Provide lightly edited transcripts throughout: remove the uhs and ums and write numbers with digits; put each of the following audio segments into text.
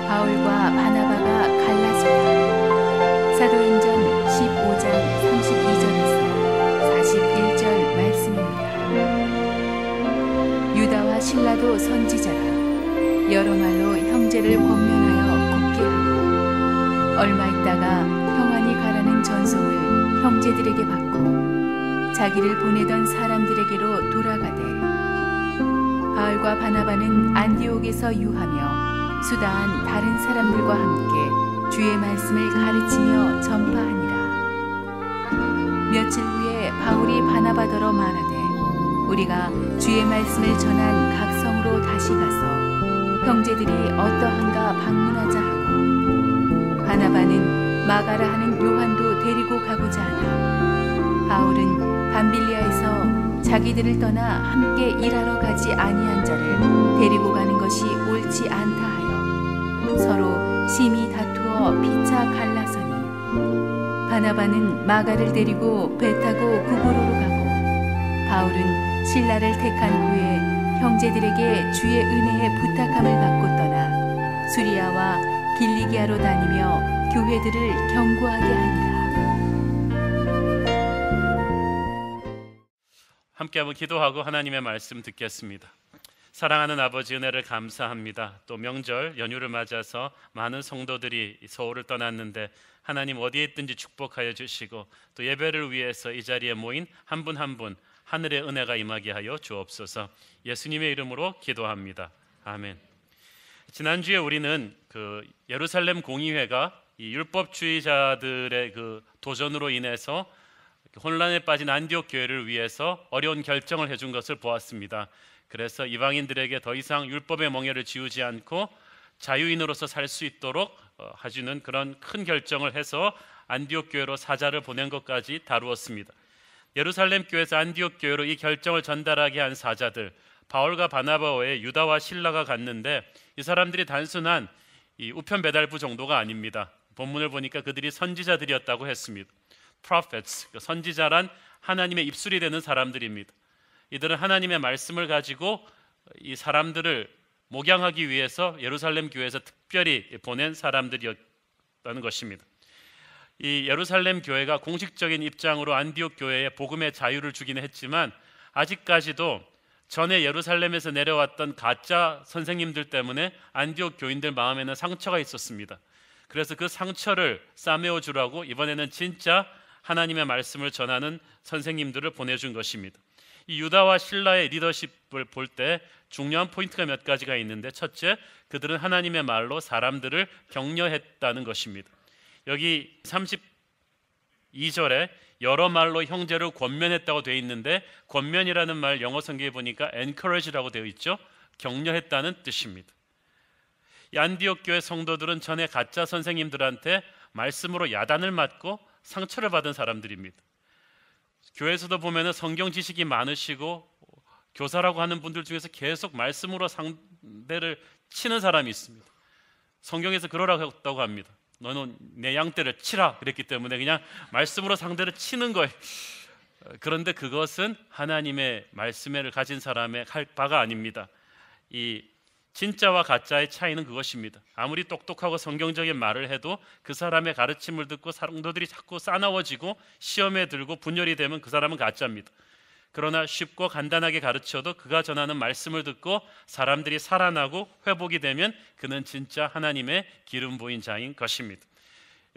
바울과 바나바가 갈라서다. 사도행전 15장 32절에서 41절 말씀입니다. 유다와 실라도 선지자라. 여러 말로 형제를 권면하여 굳게 하고 얼마 있다가 평안히 가라는 전송을 형제들에게 받고 자기를 보내던 사람들에게로 돌아가되, 바울과 바나바는 안디옥에서 유하며 수다한 다른 사람들과 함께 주의 말씀을 가르치며 전파하니라. 며칠 후에 바울이 바나바더러 말하되, 우리가 주의 말씀을 전한 각 성으로 다시 가서 형제들이 어떠한가 방문하자 하고, 바나바는 마가라 하는 요한도 데리고 가고자 하나 바울은 밤빌리아에서 자기들을 떠나 함께 일하러 가지 아니한 자를 데리고 가는 것이 옳지 않다 하여 서로 심히 다투어 피차 갈라서니, 바나바는 마가를 데리고 배 타고 구고로로 가고 바울은 신라를 택한 후에 형제들에게 주의 은혜에 부탁함을 받고 떠나 수리아와 길리기아로 다니며 교회들을 경고하게 하니라. 함께 한번 기도하고 하나님의 말씀 듣겠습니다. 사랑하는 아버지, 은혜를 감사합니다. 또 명절 연휴를 맞아서 많은 성도들이 서울을 떠났는데 하나님 어디에 있든지 축복하여 주시고 또 예배를 위해서 이 자리에 모인 한 분 한 분 하늘의 은혜가 임하게 하여 주옵소서. 예수님의 이름으로 기도합니다. 아멘. 지난주에 우리는 예루살렘 공의회가 이 율법주의자들의 도전으로 인해서 혼란에 빠진 안디옥 교회를 위해서 어려운 결정을 해준 것을 보았습니다. 그래서 이방인들에게 더 이상 율법의 멍에를 지우지 않고 자유인으로서 살 수 있도록 해주는 그런 큰 결정을 해서 안디옥 교회로 사자를 보낸 것까지 다루었습니다. 예루살렘 교회에서 안디옥 교회로 이 결정을 전달하게 한 사자들, 바울과 바나바 외에 유다와 실라가 갔는데 이 사람들이 단순한 이 우편 배달부 정도가 아닙니다. 본문을 보니까 그들이 선지자들이었다고 했습니다. prophets, 선지자란 하나님의 입술이 되는 사람들입니다. 이들은 하나님의 말씀을 가지고 이 사람들을 목양하기 위해서 예루살렘 교회에서 특별히 보낸 사람들이었다는 것입니다. 이 예루살렘 교회가 공식적인 입장으로 안디옥 교회에 복음의 자유를 주기는 했지만 아직까지도 전에 예루살렘에서 내려왔던 가짜 선생님들 때문에 안디옥 교인들 마음에는 상처가 있었습니다. 그래서 그 상처를 싸매어 주라고 이번에는 진짜 하나님의 말씀을 전하는 선생님들을 보내준 것입니다. 이 유다와 실라의 리더십을 볼 때 중요한 포인트가 몇 가지가 있는데, 첫째, 그들은 하나님의 말로 사람들을 격려했다는 것입니다. 여기 32절에 여러 말로 형제를 권면했다고 되어 있는데, 권면이라는 말 영어 성경에 보니까 encourage라고 되어 있죠. 격려했다는 뜻입니다. 이 안디옥 교회 성도들은 전에 가짜 선생님들한테 말씀으로 야단을 맞고 상처를 받은 사람들입니다. 교회에서도 보면 성경 지식이 많으시고 교사라고 하는 분들 중에서 계속 말씀으로 상대를 치는 사람이 있습니다. 성경에서 그러라고 했다고 합니다. 너는 내 양떼를 치라 그랬기 때문에 그냥 말씀으로 상대를 치는 거예요. 그런데 그것은 하나님의 말씀을 가진 사람의 할 바가 아닙니다. 이 진짜와 가짜의 차이는 그것입니다. 아무리 똑똑하고 성경적인 말을 해도 그 사람의 가르침을 듣고 성도들이 자꾸 싸나워지고 시험에 들고 분열이 되면 그 사람은 가짜입니다. 그러나 쉽고 간단하게 가르쳐도 그가 전하는 말씀을 듣고 사람들이 살아나고 회복이 되면 그는 진짜 하나님의 기름 부인 자인 것입니다.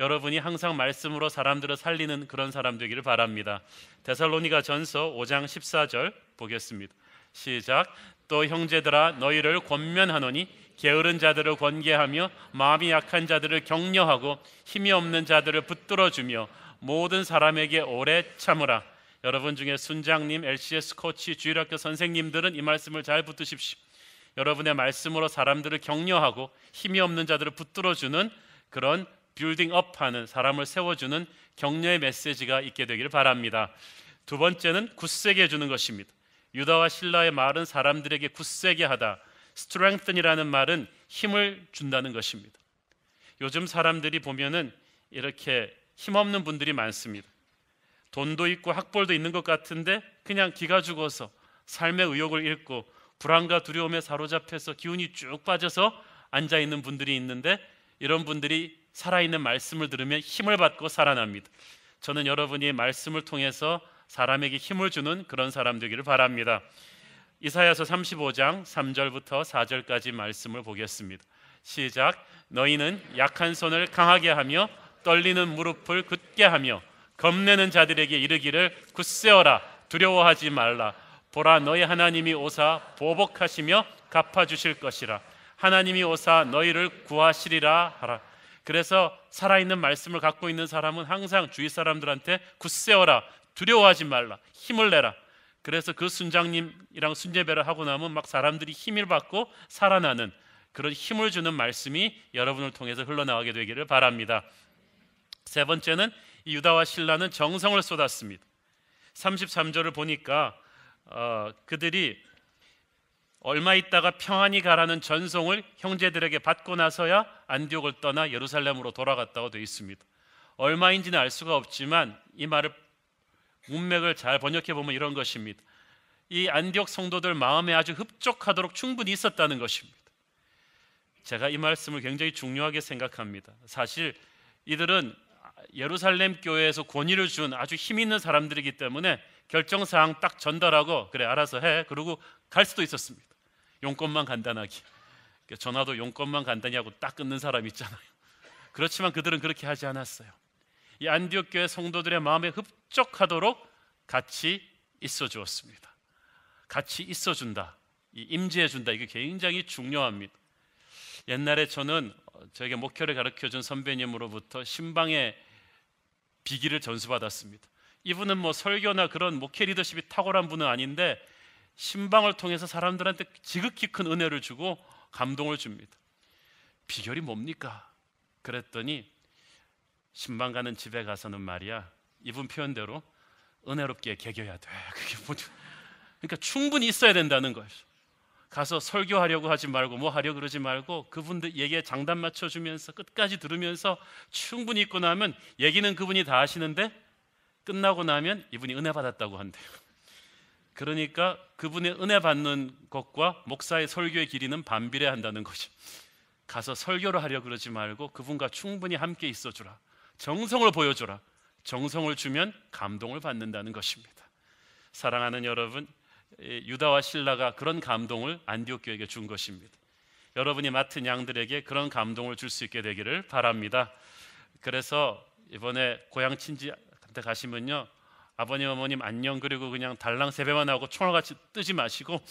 여러분이 항상 말씀으로 사람들을 살리는 그런 사람 되기를 바랍니다. 데살로니가 전서 5장 14절 보겠습니다. 시작. 또 형제들아, 너희를 권면하노니 게으른 자들을 권계하며 마음이 약한 자들을 격려하고 힘이 없는 자들을 붙들어주며 모든 사람에게 오래 참으라. 여러분 중에 순장님, LCS 코치, 주일학교 선생님들은 이 말씀을 잘 붙드십시오. 여러분의 말씀으로 사람들을 격려하고 힘이 없는 자들을 붙들어주는 그런 빌딩업하는, 사람을 세워주는 격려의 메시지가 있게 되기를 바랍니다. 두 번째는 굳세게 해주는 것입니다. 유다와 실라의 말은 사람들에게 굳세게 하다. strengthen이라는 말은 힘을 준다는 것입니다. 요즘 사람들이 보면은 이렇게 힘없는 분들이 많습니다. 돈도 있고 학벌도 있는 것 같은데 그냥 기가 죽어서 삶의 의욕을 잃고 불안과 두려움에 사로잡혀서 기운이 쭉 빠져서 앉아 있는 분들이 있는데 이런 분들이 살아있는 말씀을 들으면 힘을 받고 살아납니다. 저는 여러분이 말씀을 통해서 사람에게 힘을 주는 그런 사람 되기를 바랍니다. 이사야서 35장 3절부터 4절까지 말씀을 보겠습니다. 시작. 너희는 약한 손을 강하게 하며 떨리는 무릎을 굳게 하며 겁내는 자들에게 이르기를 굳세어라, 두려워하지 말라. 보라, 너희 하나님이 오사 보복하시며 갚아주실 것이라. 하나님이 오사 너희를 구하시리라 하라. 그래서 살아있는 말씀을 갖고 있는 사람은 항상 주위 사람들한테 굳세어라, 두려워하지 말라, 힘을 내라. 그래서 그 순장님이랑 순례배를 하고 나면 막 사람들이 힘을 받고 살아나는 그런 힘을 주는 말씀이 여러분을 통해서 흘러나가게 되기를 바랍니다. 세 번째는 이 유다와 실라는 정성을 쏟았습니다. 33절을 보니까 그들이 얼마 있다가 평안히 가라는 전송을 형제들에게 받고 나서야 안디옥을 떠나 예루살렘으로 돌아갔다고 되어 있습니다. 얼마인지는 알 수가 없지만 이 말을 문맥을 잘 번역해 보면 이런 것입니다. 이 안디옥 성도들 마음에 아주 흡족하도록 충분히 있었다는 것입니다. 제가 이 말씀을 굉장히 중요하게 생각합니다. 사실 이들은 예루살렘 교회에서 권위를 준 아주 힘 있는 사람들이기 때문에 결정사항 딱 전달하고 그래 알아서 해 그러고 갈 수도 있었습니다. 용건만 간단하게. 전화도 용건만 간단히 하고 딱 끊는 사람 있잖아요. 그렇지만 그들은 그렇게 하지 않았어요. 이 안디옥 교회 성도들의 마음에 흡족하도록 같이 있어 주었습니다. 같이 있어 준다, 이 임재해 준다, 이게 굉장히 중요합니다. 옛날에 저는 저에게 목회를 가르쳐준 선배님으로부터 신방의 비기를 전수받았습니다. 이분은 뭐 설교나 그런 목회 리더십이 탁월한 분은 아닌데 신방을 통해서 사람들한테 지극히 큰 은혜를 주고 감동을 줍니다. 비결이 뭡니까? 그랬더니 신방 가는 집에 가서는 말이야, 이분 표현대로 은혜롭게 개겨야 돼. 그게 뭐죠? 그러니까 충분히 있어야 된다는 거예요. 가서 설교하려고 하지 말고 뭐 하려고 그러지 말고 그분들 얘기에 장단 맞춰주면서 끝까지 들으면서 충분히 있고 나면 얘기는 그분이 다 하시는데 끝나고 나면 이분이 은혜 받았다고 한대요. 그러니까 그분의 은혜 받는 것과 목사의 설교의 길이는 반비례한다는 거죠. 가서 설교를 하려고 그러지 말고 그분과 충분히 함께 있어주라, 정성을 보여주라. 정성을 주면 감동을 받는다는 것입니다. 사랑하는 여러분, 유다와 실라가 그런 감동을 안디옥 교회에게 준 것입니다. 여러분이 맡은 양들에게 그런 감동을 줄 수 있게 되기를 바랍니다. 그래서 이번에 고향 친지한테 가시면요, 아버님 어머님 안녕 그리고 그냥 달랑 세배만 하고 총알같이 뜨지 마시고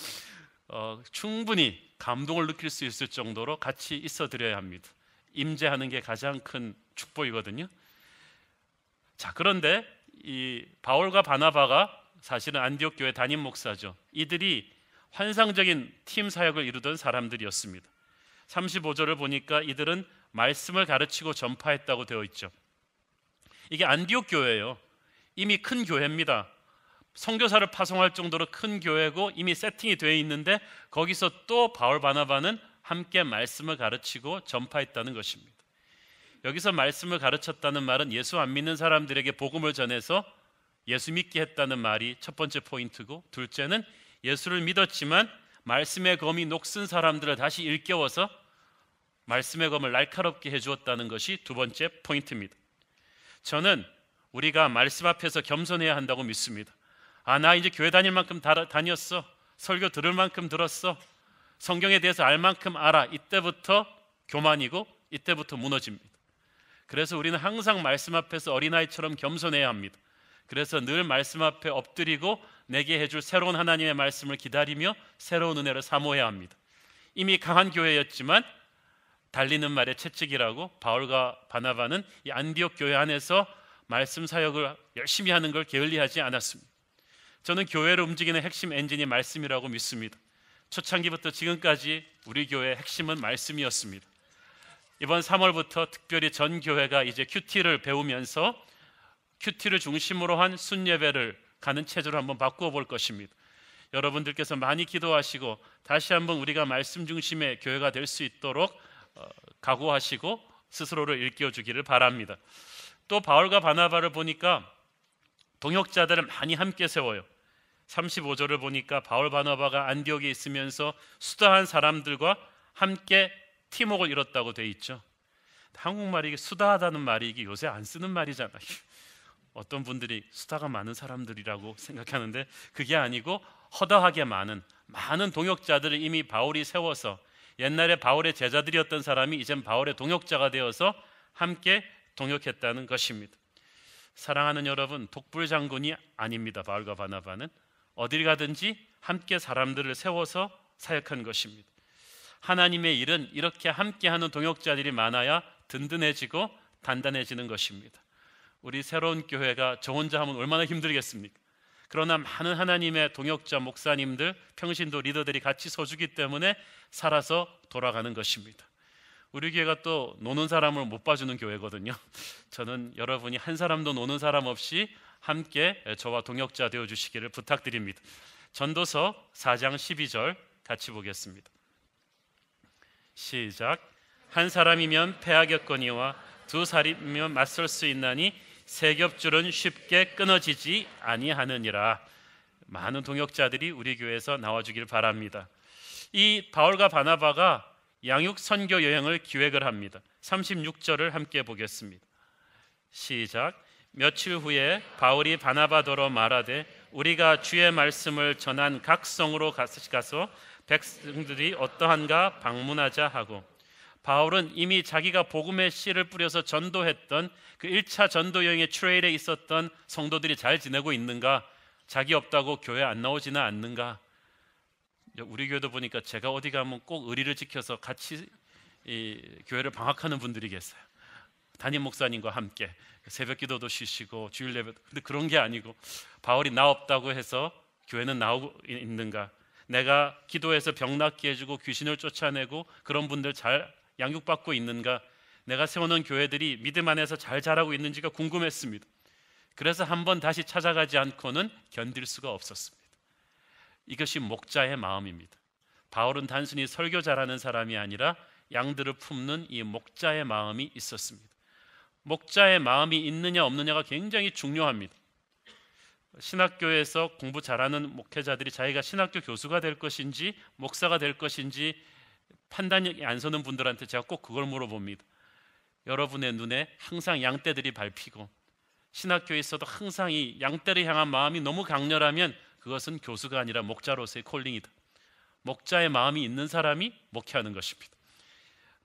충분히 감동을 느낄 수 있을 정도로 같이 있어 드려야 합니다. 임재하는 게 가장 큰 축복이거든요. 자, 그런데 이 바울과 바나바가 사실은 안디옥 교회 담임 목사죠. 이들이 환상적인 팀 사역을 이루던 사람들이었습니다. 35절을 보니까 이들은 말씀을 가르치고 전파했다고 되어 있죠. 이게 안디옥 교회예요. 이미 큰 교회입니다. 선교사를 파송할 정도로 큰 교회고 이미 세팅이 되어 있는데 거기서 또 바울 바나바는 함께 말씀을 가르치고 전파했다는 것입니다. 여기서 말씀을 가르쳤다는 말은 예수 안 믿는 사람들에게 복음을 전해서 예수 믿게 했다는 말이 첫 번째 포인트고, 둘째는 예수를 믿었지만 말씀의 검이 녹슨 사람들을 다시 일깨워서 말씀의 검을 날카롭게 해주었다는 것이 두 번째 포인트입니다. 저는 우리가 말씀 앞에서 겸손해야 한다고 믿습니다. 나 이제 교회 다닐 만큼 다녔어, 설교 들을 만큼 들었어, 성경에 대해서 알 만큼 알아. 이때부터 교만이고 이때부터 무너집니다. 그래서 우리는 항상 말씀 앞에서 어린아이처럼 겸손해야 합니다. 그래서 늘 말씀 앞에 엎드리고 내게 해줄 새로운 하나님의 말씀을 기다리며 새로운 은혜를 사모해야 합니다. 이미 강한 교회였지만 달리는 말에 채찍이라고 바울과 바나바는 이 안디옥 교회 안에서 말씀 사역을 열심히 하는 걸 게을리하지 않았습니다. 저는 교회를 움직이는 핵심 엔진이 말씀이라고 믿습니다. 초창기부터 지금까지 우리 교회의 핵심은 말씀이었습니다. 이번 3월부터 특별히 전 교회가 이제 큐티를 배우면서 큐티를 중심으로 한 순예배를 가는 체제로 한번 바꾸어 볼 것입니다. 여러분들께서 많이 기도하시고 다시 한번 우리가 말씀 중심의 교회가 될 수 있도록 각오하시고 스스로를 일깨워 주기를 바랍니다. 또 바울과 바나바를 보니까 동역자들을 많이 함께 세워요. 35절을 보니까 바울 바나바가 안디옥에 있으면서 수다한 사람들과 함께 팀웍을 이뤘다고 돼 있죠. 한국말이 이게 수다하다는 말이 이게 요새 안 쓰는 말이잖아요. 어떤 분들이 수다가 많은 사람들이라고 생각하는데 그게 아니고 허다하게 많은 동역자들을 이미 바울이 세워서 옛날에 바울의 제자들이었던 사람이 이젠 바울의 동역자가 되어서 함께 동역했다는 것입니다. 사랑하는 여러분, 독불장군이 아닙니다. 바울과 바나바는 어딜 가든지 함께 사람들을 세워서 사역한 것입니다. 하나님의 일은 이렇게 함께하는 동역자들이 많아야 든든해지고 단단해지는 것입니다. 우리 새로운 교회가 저 혼자 하면 얼마나 힘들겠습니까? 그러나 많은 하나님의 동역자 목사님들, 평신도 리더들이 같이 서주기 때문에 살아서 돌아가는 것입니다. 우리 교회가 또 노는 사람을 못 봐주는 교회거든요. 저는 여러분이 한 사람도 노는 사람 없이 함께 저와 동역자 되어주시기를 부탁드립니다. 전도서 4장 12절 같이 보겠습니다. 시작. 한 사람이면 패하겠거니와 두 사람이면 맞설 수 있나니 세 겹줄은 쉽게 끊어지지 아니하느니라. 많은 동역자들이 우리 교회에서 나와주길 바랍니다. 이 바울과 바나바가 양육 선교 여행을 기획을 합니다. 36절을 함께 보겠습니다. 시작. 며칠 후에 바울이 바나바더러 말하되 우리가 주의 말씀을 전한 각 성으로 가서 백성들이 어떠한가 방문하자 하고, 바울은 이미 자기가 복음의 씨를 뿌려서 전도했던 그 1차 전도 여행의 트레일에 있었던 성도들이 잘 지내고 있는가, 자기 없다고 교회 안 나오지는 않는가. 우리 교회도 보니까 제가 어디 가면 꼭 의리를 지켜서 같이 이 교회를 방학하는 분들이 계세요. 담임 목사님과 함께 새벽 기도도 쉬시고 주일 예배도. 근데 그런 게 아니고 바울이 나 없다고 해서 교회는 나오고 있는가, 내가 기도해서 병 낫게 해주고 귀신을 쫓아내고 그런 분들 잘 양육받고 있는가, 내가 세워놓은 교회들이 믿음 안에서 잘 자라고 있는지가 궁금했습니다. 그래서 한번 다시 찾아가지 않고는 견딜 수가 없었습니다. 이것이 목자의 마음입니다. 바울은 단순히 설교 잘하는 사람이 아니라 양들을 품는 이 목자의 마음이 있었습니다. 목자의 마음이 있느냐 없느냐가 굉장히 중요합니다. 신학교에서 공부 잘하는 목회자들이 자기가 신학교 교수가 될 것인지 목사가 될 것인지 판단력이 안 서는 분들한테 제가 꼭 그걸 물어봅니다. 여러분의 눈에 항상 양떼들이 밟히고 신학교에 있어도 항상 이 양떼를 향한 마음이 너무 강렬하면 그것은 교수가 아니라 목자로서의 콜링이다. 목자의 마음이 있는 사람이 목회하는 것입니다.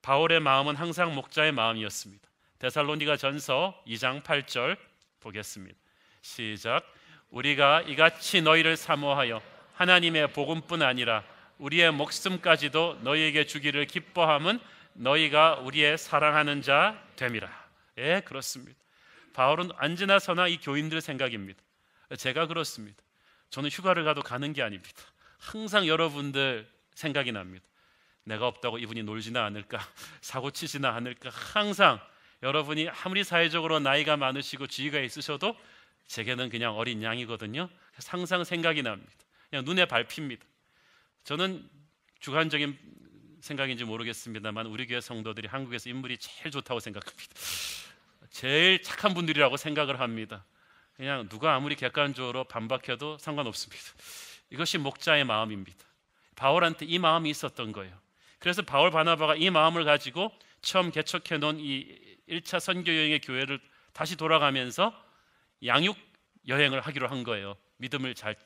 바울의 마음은 항상 목자의 마음이었습니다. 데살로니가 전서 2장 8절 보겠습니다. 시작. 우리가 이같이 너희를 사모하여 하나님의 복음뿐 아니라 우리의 목숨까지도 너희에게 주기를 기뻐함은 너희가 우리의 사랑하는 자 됨이라. 예, 그렇습니다. 바울은 언제나 서나 이 교인들 생각입니다. 제가 그렇습니다. 저는 휴가를 가도 가는 게 아닙니다. 항상 여러분들 생각이 납니다. 내가 없다고 이분이 놀지나 않을까, 사고 치지나 않을까. 항상 여러분이 아무리 사회적으로 나이가 많으시고 지위가 있으셔도 제게는 그냥 어린 양이거든요. 항상 생각이 납니다. 그냥 눈에 밟힙니다. 저는 주관적인 생각인지 모르겠습니다만 우리 교회 성도들이 한국에서 인물이 제일 좋다고 생각합니다. 제일 착한 분들이라고 생각을 합니다. 그냥 누가 아무리 객관적으로 반박해도 상관없습니다. 이것이 목자의 마음입니다. 바울한테 이 마음이 있었던 거예요. 그래서 바울 바나바가 이 마음을 가지고 처음 개척해 놓은 이 1차 선교 여행의 교회를 다시 돌아가면서 양육 여행을 하기로 한 거예요. 믿음을 잘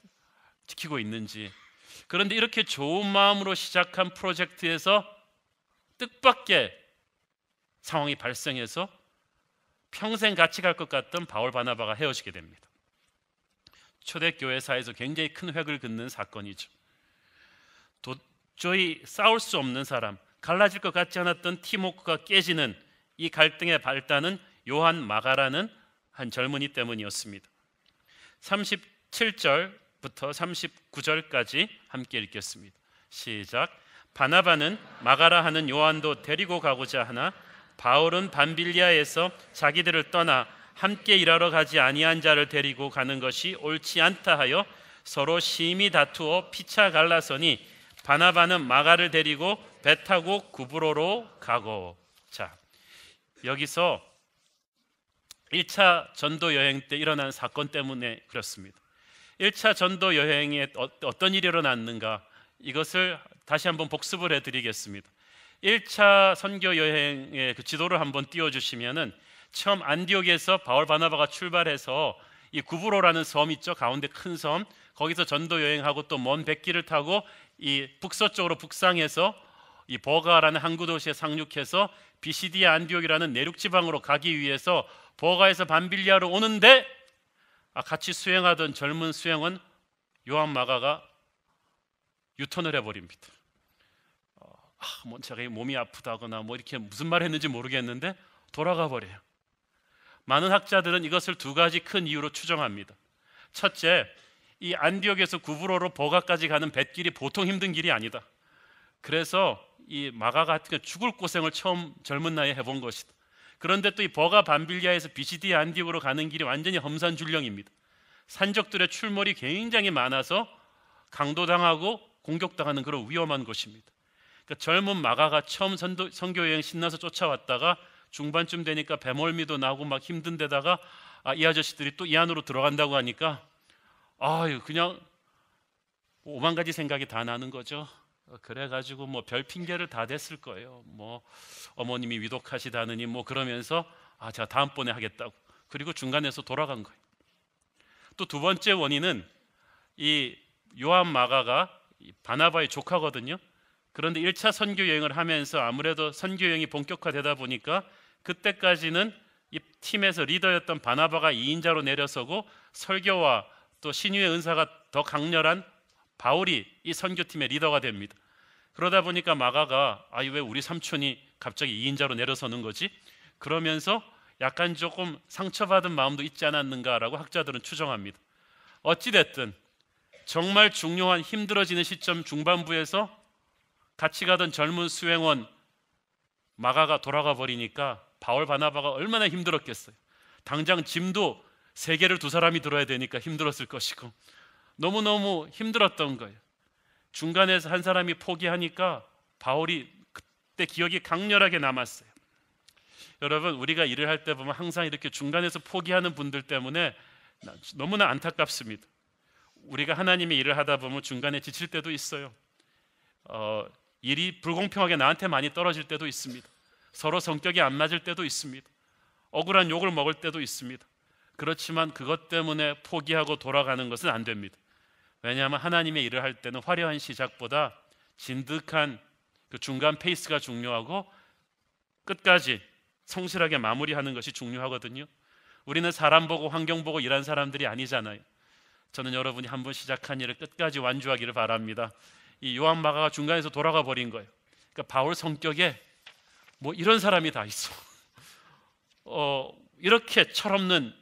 지키고 있는지. 그런데 이렇게 좋은 마음으로 시작한 프로젝트에서 뜻밖의 상황이 발생해서 평생 같이 갈 것 같던 바울 바나바가 헤어지게 됩니다. 초대교회사에서 굉장히 큰 획을 긋는 사건이죠. 도저히 싸울 수 없는 사람, 갈라질 것 같지 않았던 팀워크가 깨지는 이 갈등의 발단은 요한 마가라는 한 젊은이 때문이었습니다. 37절부터 39절까지 함께 읽겠습니다. 시작. 바나바는 마가라 하는 요한도 데리고 가고자 하나 바울은 밤빌리아에서 자기들을 떠나 함께 일하러 가지 아니한 자를 데리고 가는 것이 옳지 않다 하여 서로 심히 다투어 피차 갈라서니 바나바는 마가를 데리고 배 타고 구브로로 가고. 자, 여기서 1차 전도 여행 때 일어난 사건 때문에 그렇습니다. 1차 전도 여행에 어떤 일이 일어났는가, 이것을 다시 한번 복습을 해드리겠습니다. 1차 선교 여행의 그 지도를 한번 띄워주시면은 처음 안디옥에서 바울 바나바가 출발해서 이 구브로라는 섬 있죠, 가운데 큰 섬, 거기서 전도 여행하고 또 먼 백기를 타고 이 북서쪽으로 북상해서 이 버가라는 항구 도시에 상륙해서 비시디아 안디옥이라는 내륙 지방으로 가기 위해서 버가에서 밤빌리아로 오는데 같이 수행하던 젊은 수행원 요한 마가가 유턴을 해버립니다. 뭐 제가 몸이 아프다거나 뭐 이렇게 무슨 말 했는지 모르겠는데 돌아가 버려요. 많은 학자들은 이것을 두 가지 큰 이유로 추정합니다. 첫째, 이 안디옥에서 구브로로 버가까지 가는 뱃길이 보통 힘든 길이 아니다. 그래서 이 마가 같은 죽을 고생을 처음 젊은 나이에 해본 것이다. 그런데 또 이 버가 밤빌리아에서 비시디아 안디옥으로 가는 길이 완전히 험산줄령입니다. 산적들의 출몰이 굉장히 많아서 강도당하고 공격당하는 그런 위험한 곳입니다. 그러니까 젊은 마가가 처음 선교 여행 신나서 쫓아왔다가 중반쯤 되니까 배멀미도 나고 막 힘든 데다가 이 아저씨들이 또 이 안으로 들어간다고 하니까 그냥 오만 가지 생각이 다 나는 거죠. 그래가지고 뭐 별 핑계를 다 댔을 거예요. 뭐 어머님이 위독하시다느니 뭐 그러면서 제가 다음번에 하겠다고. 그리고 중간에서 돌아간 거예요. 또 두 번째 원인은 이 요한 마가가 바나바의 조카거든요. 그런데 1차 선교 여행을 하면서 아무래도 선교 여행이 본격화되다 보니까 그때까지는 이 팀에서 리더였던 바나바가 2인자로 내려서고 설교와 또 신유의 은사가 더 강렬한 바울이 이 선교팀의 리더가 됩니다. 그러다 보니까 마가가 왜 우리 삼촌이 갑자기 2인자로 내려서는 거지? 그러면서 약간 조금 상처받은 마음도 있지 않았는가라고 학자들은 추정합니다. 어찌됐든 정말 중요한 힘들어지는 시점 중반부에서 같이 가던 젊은 수행원 마가가 돌아가 버리니까 바울 바나바가 얼마나 힘들었겠어요. 당장 짐도 3개를 두 사람이 들어야 되니까 힘들었을 것이고 너무너무 힘들었던 거예요. 중간에서 한 사람이 포기하니까 바울이 그때 기억이 강렬하게 남았어요. 여러분, 우리가 일을 할 때 보면 항상 이렇게 중간에서 포기하는 분들 때문에 너무나 안타깝습니다. 우리가 하나님의 일을 하다 보면 중간에 지칠 때도 있어요. 일이 불공평하게 나한테 많이 떨어질 때도 있습니다. 서로 성격이 안 맞을 때도 있습니다. 억울한 욕을 먹을 때도 있습니다. 그렇지만 그것 때문에 포기하고 돌아가는 것은 안 됩니다. 왜냐하면 하나님의 일을 할 때는 화려한 시작보다 진득한 그 중간 페이스가 중요하고 끝까지 성실하게 마무리하는 것이 중요하거든요. 우리는 사람 보고 환경 보고 일한 사람들이 아니잖아요. 저는 여러분이 한번 시작한 일을 끝까지 완주하기를 바랍니다. 이 요한 마가가 중간에서 돌아가 버린 거예요. 그러니까 바울 성격에 뭐 이런 사람이 다 있어. 이렇게 철없는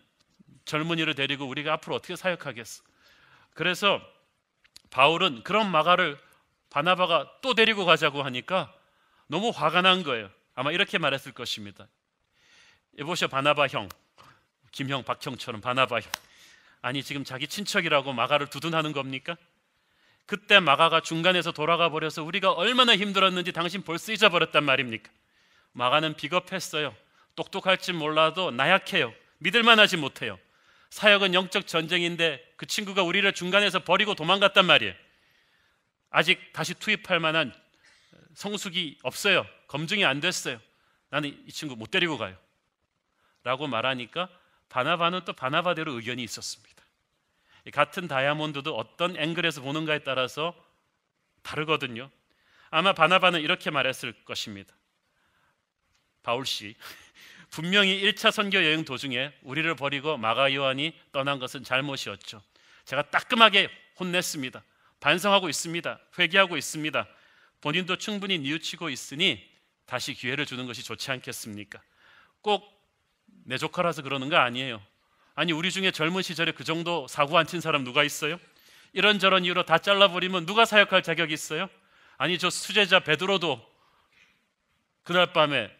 젊은이를 데리고 우리가 앞으로 어떻게 사역하겠어? 그래서 바울은 그런 마가를 바나바가 또 데리고 가자고 하니까 너무 화가 난 거예요. 아마 이렇게 말했을 것입니다. 여보시오 바나바 형, 김형, 박형처럼 바나바 형. 아니 지금 자기 친척이라고 마가를 두둔하는 겁니까? 그때 마가가 중간에서 돌아가 버려서 우리가 얼마나 힘들었는지 당신 벌써 잊어버렸단 말입니까? 마가는 비겁했어요. 똑똑할지 몰라도 나약해요. 믿을만하지 못해요. 사역은 영적 전쟁인데 그 친구가 우리를 중간에서 버리고 도망갔단 말이에요. 아직 다시 투입할 만한 성숙이 없어요. 검증이 안 됐어요. 나는 이 친구 못 데리고 가요 라고 말하니까 바나바는 또 바나바대로 의견이 있었습니다. 같은 다이아몬드도 어떤 앵글에서 보는가에 따라서 다르거든요. 아마 바나바는 이렇게 말했을 것입니다. 바울씨, 분명히 1차 선교 여행 도중에 우리를 버리고 마가 요한이 떠난 것은 잘못이었죠. 제가 따끔하게 혼냈습니다. 반성하고 있습니다. 회개하고 있습니다. 본인도 충분히 뉘우치고 있으니 다시 기회를 주는 것이 좋지 않겠습니까? 꼭 내 조카라서 그러는 거 아니에요. 아니 우리 중에 젊은 시절에 그 정도 사고 안 친 사람 누가 있어요? 이런저런 이유로 다 잘라버리면 누가 사역할 자격이 있어요? 아니 저 수제자 베드로도 그날 밤에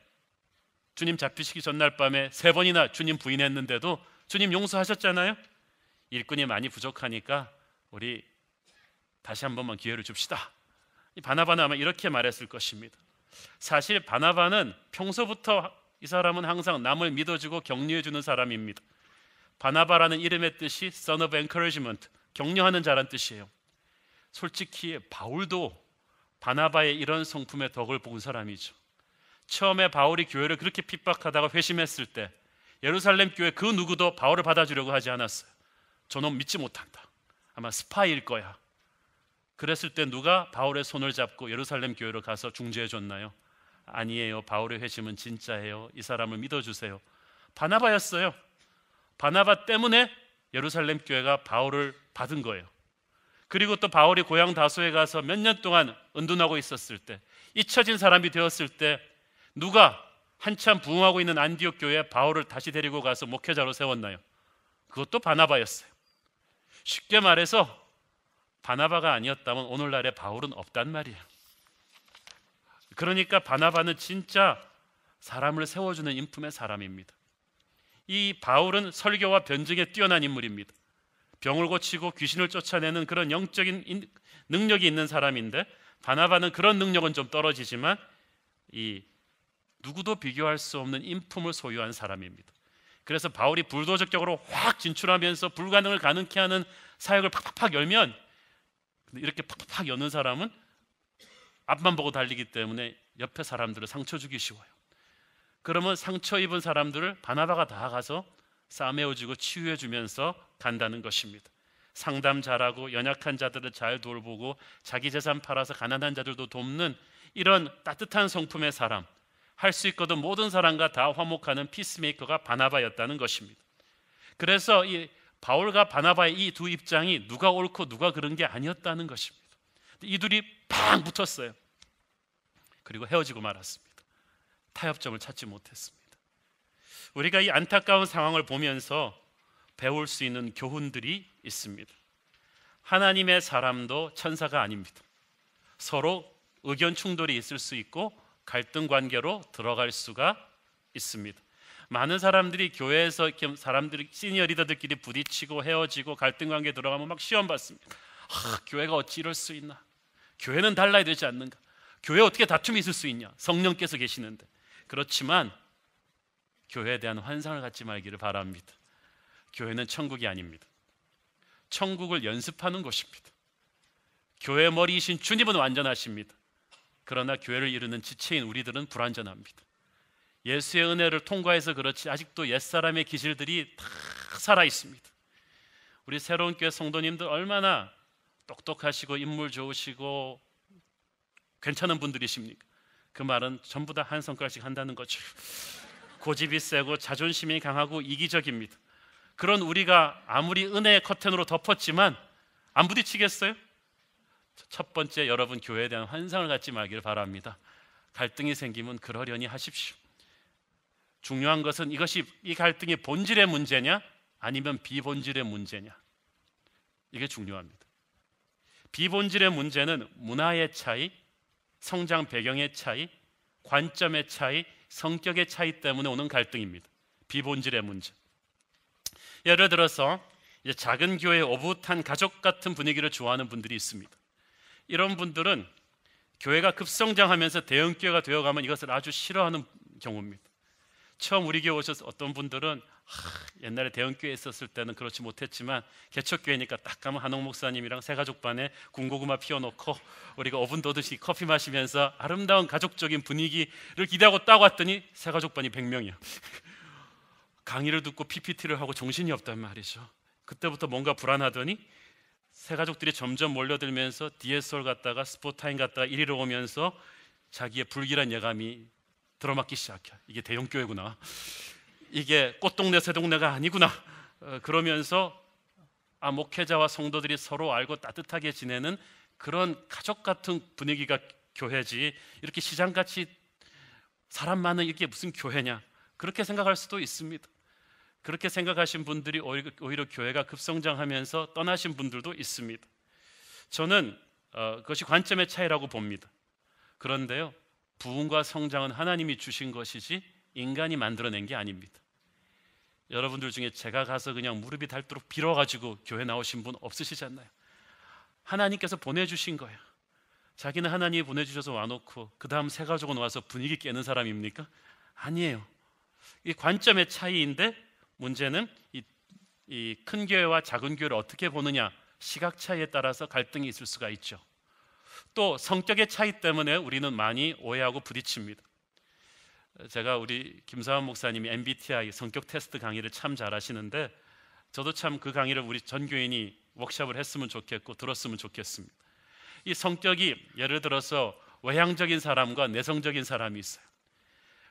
주님 잡히시기 전날 밤에 3번이나 주님 부인했는데도 주님 용서하셨잖아요. 일꾼이 많이 부족하니까 우리 다시 한 번만 기회를 줍시다. 이 바나바는 아마 이렇게 말했을 것입니다. 사실 바나바는 평소부터 이 사람은 항상 남을 믿어주고 격려해주는 사람입니다. 바나바라는 이름의 뜻이 Son of Encouragement, 격려하는 자란 뜻이에요. 솔직히 바울도 바나바의 이런 성품의 덕을 본 사람이죠. 처음에 바울이 교회를 그렇게 핍박하다가 회심했을 때 예루살렘 교회 그 누구도 바울을 받아주려고 하지 않았어요. 저놈 믿지 못한다. 아마 스파이일 거야. 그랬을 때 누가 바울의 손을 잡고 예루살렘 교회로 가서 중재해 줬나요? 아니에요. 바울의 회심은 진짜예요. 이 사람을 믿어주세요. 바나바였어요. 바나바 때문에 예루살렘 교회가 바울을 받은 거예요. 그리고 또 바울이 고향 다소에 가서 몇 년 동안 은둔하고 있었을 때, 잊혀진 사람이 되었을 때 누가 한참 부흥하고 있는 안디옥 교회에 바울을 다시 데리고 가서 목회자로 세웠나요? 그것도 바나바였어요. 쉽게 말해서 바나바가 아니었다면 오늘날의 바울은 없단 말이에요. 그러니까 바나바는 진짜 사람을 세워주는 인품의 사람입니다. 이 바울은 설교와 변증에 뛰어난 인물입니다. 병을 고치고 귀신을 쫓아내는 그런 영적인 능력이 있는 사람인데, 바나바는 그런 능력은 좀 떨어지지만 이 누구도 비교할 수 없는 인품을 소유한 사람입니다. 그래서 바울이 불도적격으로 확 진출하면서 불가능을 가능케 하는 사역을 팍팍 열면, 이렇게 팍팍 여는 사람은 앞만 보고 달리기 때문에 옆에 사람들을 상처 주기 쉬워요. 그러면 상처 입은 사람들을 바나바가 다 가서 싸매어주고 치유해주면서 간다는 것입니다. 상담 잘하고 연약한 자들을 잘 돌보고 자기 재산 팔아서 가난한 자들도 돕는 이런 따뜻한 성품의 사람, 할 수 있거든 모든 사람과 다 화목하는 피스메이커가 바나바였다는 것입니다. 그래서 이 바울과 바나바의 이 두 입장이 누가 옳고 누가 그른 게 아니었다는 것입니다. 이 둘이 팡 붙었어요. 그리고 헤어지고 말았습니다. 타협점을 찾지 못했습니다. 우리가 이 안타까운 상황을 보면서 배울 수 있는 교훈들이 있습니다. 하나님의 사람도 천사가 아닙니다. 서로 의견 충돌이 있을 수 있고 갈등 관계로 들어갈 수가 있습니다. 많은 사람들이 교회에서 이렇게 사람들이 시니어 리더들끼리 부딪히고 헤어지고 갈등 관계에 들어가면 막 시험 받습니다. 교회가 어찌 이럴 수 있나? 교회는 달라야 되지 않는가? 교회 어떻게 다툼이 있을 수 있냐? 성령께서 계시는데. 그렇지만 교회에 대한 환상을 갖지 말기를 바랍니다. 교회는 천국이 아닙니다. 천국을 연습하는 곳입니다. 교회 머리이신 주님은 완전하십니다. 그러나 교회를 이루는 지체인 우리들은 불완전합니다. 예수의 은혜를 통과해서 그렇지 아직도 옛사람의 기질들이 다 살아있습니다. 우리 새로운 교회 성도님들 얼마나 똑똑하시고 인물 좋으시고 괜찮은 분들이십니까? 그 말은 전부 다 한 손가락씩 한다는 거죠. 고집이 세고 자존심이 강하고 이기적입니다. 그런 우리가 아무리 은혜의 커튼으로 덮었지만 안 부딪히겠어요? 첫 번째, 여러분 교회에 대한 환상을 갖지 말기를 바랍니다. 갈등이 생기면 그러려니 하십시오. 중요한 것은 이 갈등이 본질의 문제냐 아니면 비본질의 문제냐, 이게 중요합니다. 비본질의 문제는 문화의 차이, 성장 배경의 차이, 관점의 차이, 성격의 차이 때문에 오는 갈등입니다. 비본질의 문제. 예를 들어서 이제 작은 교회의 오붓한 가족 같은 분위기를 좋아하는 분들이 있습니다. 이런 분들은 교회가 급성장하면서 대형교회가 되어가면 이것을 아주 싫어하는 경우입니다. 처음 우리 교회 오셔서 어떤 분들은 옛날에 대형교회에 있었을 때는 그렇지 못했지만 개척교회니까 딱 가면 한옥 목사님이랑 새가족반에 군고구마 피워놓고 우리가 오븐 도듯이 커피 마시면서 아름다운 가족적인 분위기를 기대하고 딱 왔더니 새가족반이 100명이야. 강의를 듣고 PPT를 하고 정신이 없단 말이죠. 그때부터 뭔가 불안하더니 새가족들이 점점 몰려들면서 DSR 갔다가 스포타임 갔다가 이리로 오면서 자기의 불길한 예감이 들어맞기 시작해. 이게 대형교회구나, 이게 꽃동네 새동네가 아니구나. 그러면서 목회자와 성도들이 서로 알고 따뜻하게 지내는 그런 가족 같은 분위기가 교회지, 이렇게 시장같이 사람 많은 이게 무슨 교회냐, 그렇게 생각할 수도 있습니다. 그렇게 생각하신 분들이 오히려 교회가 급성장하면서 떠나신 분들도 있습니다. 저는 그것이 관점의 차이라고 봅니다. 그런데요, 부흥과 성장은 하나님이 주신 것이지 인간이 만들어낸 게 아닙니다. 여러분들 중에 제가 가서 그냥 무릎이 닳도록 빌어가지고 교회 나오신 분 없으시지 않나요? 하나님께서 보내주신 거예요. 자기는 하나님이 보내주셔서 와놓고 그 다음 새 가족은 와서 분위기 깨는 사람입니까? 아니에요. 이 관점의 차이인데 문제는 이 큰 교회와 작은 교회를 어떻게 보느냐, 시각 차이에 따라서 갈등이 있을 수가 있죠. 또 성격의 차이 때문에 우리는 많이 오해하고 부딪힙니다. 제가 우리 김사원 목사님이 MBTI 성격 테스트 강의를 참 잘하시는데 저도 참 그 강의를 우리 전교인이 워크숍을 했으면 좋겠고 들었으면 좋겠습니다. 이 성격이 예를 들어서 외향적인 사람과 내성적인 사람이 있어요.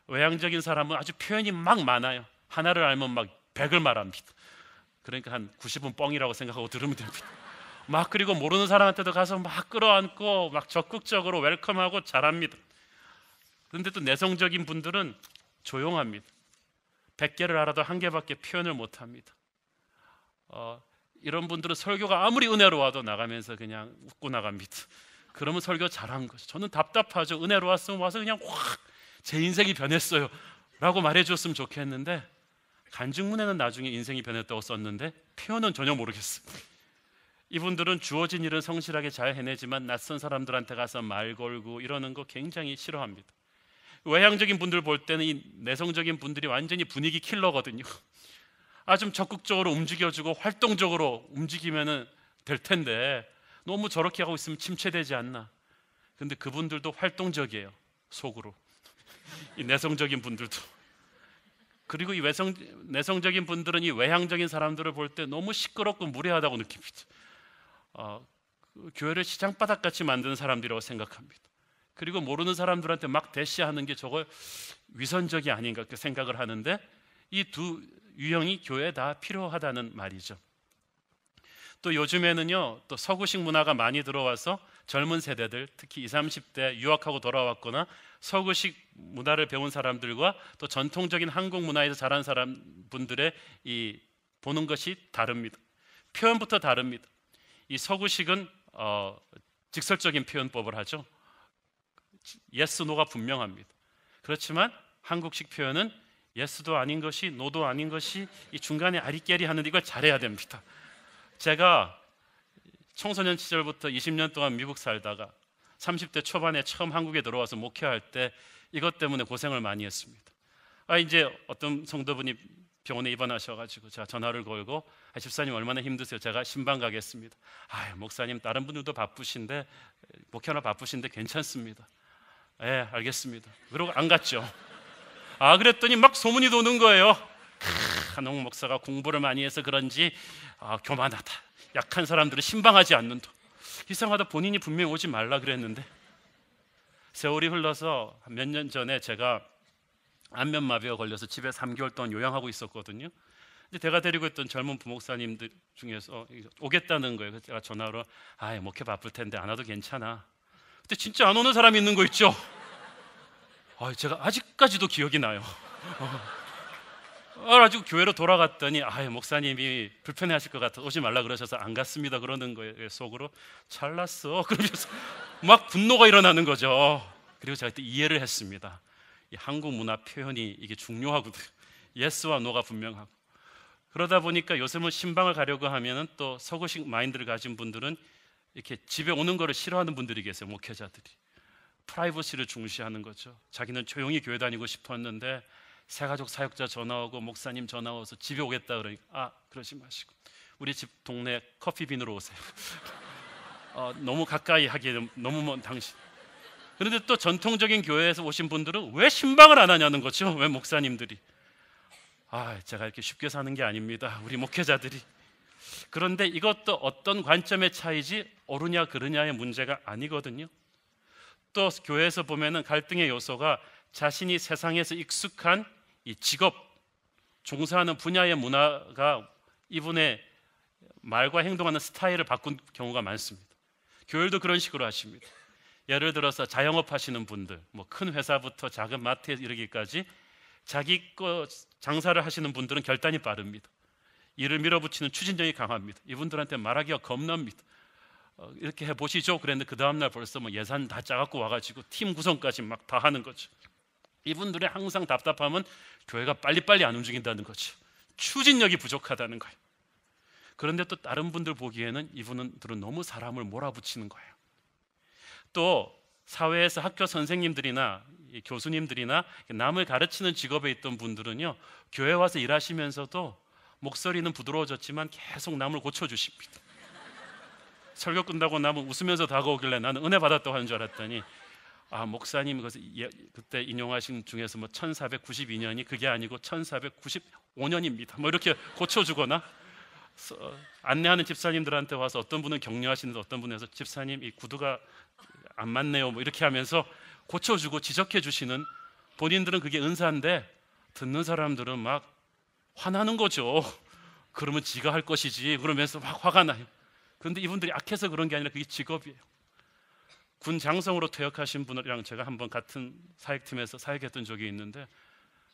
외향적인 사람은 아주 표현이 막 많아요. 하나를 알면 막 100을 말합니다. 그러니까 한 90은 뻥이라고 생각하고 들으면 됩니다. 막 그리고 모르는 사람한테도 가서 막 끌어안고 막 적극적으로 웰컴하고 잘합니다. 그런데 또 내성적인 분들은 조용합니다. 100개를 알아도 1개밖에 표현을 못합니다. 이런 분들은 설교가 아무리 은혜로워도 나가면서 그냥 웃고 나갑니다. 그러면 설교 잘한 거죠. 저는 답답하죠. 은혜로웠으면 와서 그냥 확 제 인생이 변했어요 라고 말해줬으면 좋겠는데 간증문에는 나중에 인생이 변했다고 썼는데 표현은 전혀 모르겠어요. 이분들은 주어진 일은 성실하게 잘 해내지만 낯선 사람들한테 가서 말 걸고 이러는 거 굉장히 싫어합니다. 외향적인 분들 볼 때는 이 내성적인 분들이 완전히 분위기 킬러거든요. 좀 적극적으로 움직여주고 활동적으로 움직이면 될 텐데 너무 저렇게 하고 있으면 침체되지 않나. 근데 그분들도 활동적이에요. 속으로. 이 내성적인 분들도. 그리고 이 내성적인 분들은 이 외향적인 사람들을 볼 때 너무 시끄럽고 무례하다고 느낍니다. 교회를 시장바닥같이 만드는 사람들이라고 생각합니다. 그리고 모르는 사람들한테 막 대시하는 게 저거 위선적이 아닌가 그렇게 생각을 하는데 이 두 유형이 교회에 다 필요하다는 말이죠. 또 요즘에는요 또 서구식 문화가 많이 들어와서 젊은 세대들 특히 20, 30대 유학하고 돌아왔거나 서구식 문화를 배운 사람들과 또 전통적인 한국 문화에서 자란 사람분들의 이 보는 것이 다릅니다. 표현부터 다릅니다. 이 서구식은 직설적인 표현법을 하죠. 예스 노가 분명합니다. 그렇지만 한국식 표현은 예스도 아닌 것이 노도 아닌 것이 이 중간에 아리깨리 하는데 이걸 잘해야 됩니다. 제가 청소년 시절부터 20년 동안 미국 살다가 30대 초반에 처음 한국에 들어와서 목회할 때 이것 때문에 고생을 많이 했습니다. 이제 어떤 성도분이 병원에 입원하셔가지고 제가 전화를 걸고 집사님 얼마나 힘드세요? 제가 신방 가겠습니다. 목사님 다른 분들도 바쁘신데 목회하나 바쁘신데 괜찮습니다. 알겠습니다. 그러고 안 갔죠. 그랬더니 막 소문이 도는 거예요. 한옥 목사가 공부를 많이 해서 그런지 교만하다. 약한 사람들은 신방하지 않는다. 이상하다. 본인이 분명히 오지 말라 그랬는데. 세월이 흘러서 몇 년 전에 제가 안면마비가 걸려서 집에 3개월 동안 요양하고 있었거든요. 근데 제가 데리고 있던 젊은 부목사님들 중에서 오겠다는 거예요. 그래서 제가 전화로 목회 바쁠 텐데 안 와도 괜찮아. 근데 진짜 안 오는 사람이 있는 거 있죠. 제가 아직까지도 기억이 나요. 아주 교회로 돌아갔더니 목사님이 불편해하실 것 같아 오지 말라 그러셔서 안 갔습니다 그러는 거예요. 속으로 잘났어 그러면서 막 분노가 일어나는 거죠. 그리고 제가 그때 이해를 했습니다. 이 한국 문화 표현이 이게 중요하거든요. 예스와 노가 분명하고. 그러다 보니까 요즘은 신방을 가려고 하면은 또 서구식 마인드를 가진 분들은 이렇게 집에 오는 거를 싫어하는 분들이 계세요. 목회자들이 프라이버시를 중시하는 거죠. 자기는 조용히 교회 다니고 싶었는데 새가족 사역자 전화 오고 목사님 전화 와서 집에 오겠다 그러니까 그러지 마시고 우리 집 동네 커피빈으로 오세요. 너무 가까이 하기에는 너무 먼 당신. 그런데 또 전통적인 교회에서 오신 분들은 왜 신방을 안 하냐는 거죠. 왜 목사님들이 제가 이렇게 쉽게 사는 게 아닙니다. 우리 목회자들이. 그런데 이것도 어떤 관점의 차이지 옳으냐 그르냐의 문제가 아니거든요. 또 교회에서 보면은 갈등의 요소가 자신이 세상에서 익숙한 이 직업, 종사하는 분야의 문화가 이분의 말과 행동하는 스타일을 바꾼 경우가 많습니다. 교회도 그런 식으로 하십니다. 예를 들어서 자영업 하시는 분들, 큰 회사부터 작은 마트에 이르기까지 자기 거 장사를 하시는 분들은 결단이 빠릅니다. 일을 밀어붙이는 추진력이 강합니다. 이분들한테 말하기가 겁납니다. 이렇게 해보시죠 그랬는데 그 다음날 벌써 예산 다 짜갖고 와가지고 팀 구성까지 막 다 하는 거죠. 이분들의 항상 답답함은 교회가 빨리빨리 안 움직인다는 거죠. 추진력이 부족하다는 거예요. 그런데 또 다른 분들 보기에는 이분들은 너무 사람을 몰아붙이는 거예요. 또 사회에서 학교 선생님들이나 교수님들이나 남을 가르치는 직업에 있던 분들은요 교회 와서 일하시면서도 목소리는 부드러워졌지만 계속 남을 고쳐주십니다. 설교 끝나고 나면 웃으면서 다가오길래 나는 은혜 받았다고 하는 줄 알았더니 목사님 그때 인용하신 중에서 뭐 1492년이 그게 아니고 1495년입니다. 뭐 이렇게 고쳐주거나 안내하는 집사님들한테 와서 어떤 분은 격려하시는데 어떤 분에서 집사님 이 구두가 안 맞네요 뭐 이렇게 하면서 고쳐주고 지적해 주시는, 본인들은 그게 은사인데 듣는 사람들은 막 화나는 거죠. 그러면 지가 할 것이지 그러면서 막 화가 나요. 그런데 이분들이 악해서 그런 게 아니라 그게 직업이에요. 군 장성으로 퇴역하신 분이랑 제가 한번 같은 사역팀에서 사역했던 적이 있는데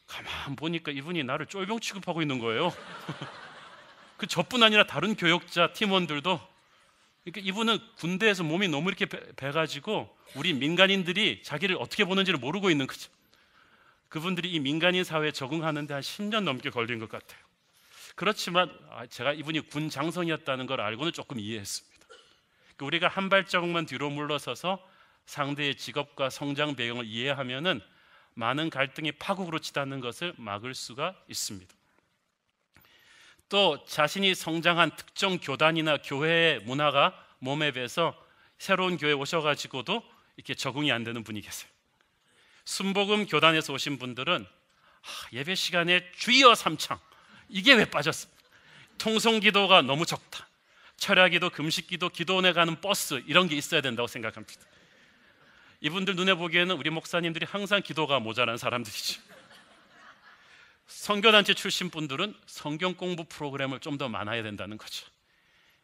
가만 보니까 이분이 나를 쫄병 취급하고 있는 거예요. 그 저뿐 아니라 다른 교역자 팀원들도. 그러니까 이분은 군대에서 몸이 너무 이렇게 배가지고 우리 민간인들이 자기를 어떻게 보는지를 모르고 있는 거죠. 그분들이 이 민간인 사회에 적응하는데 한 10년 넘게 걸린 것 같아요. 그렇지만 제가 이분이 군 장성이었다는 걸 알고는 조금 이해했습니다. 우리가 한 발자국만 뒤로 물러서서 상대의 직업과 성장 배경을 이해하면은 많은 갈등이 파국으로 치닫는 것을 막을 수가 있습니다. 또 자신이 성장한 특정 교단이나 교회의 문화가 몸에 배서 새로운 교회에 오셔가지고도 이렇게 적응이 안 되는 분이 계세요. 순복음 교단에서 오신 분들은 예배 시간에 주여 삼창 이게 왜 빠졌습니까? 통성기도가 너무 적다. 철야기도, 금식기도, 기도원에 가는 버스 이런 게 있어야 된다고 생각합니다. 이분들 눈에 보기에는 우리 목사님들이 항상 기도가 모자란 사람들이죠. 선교단체 출신 분들은 성경 공부 프로그램을 좀 더 많아야 된다는 거죠.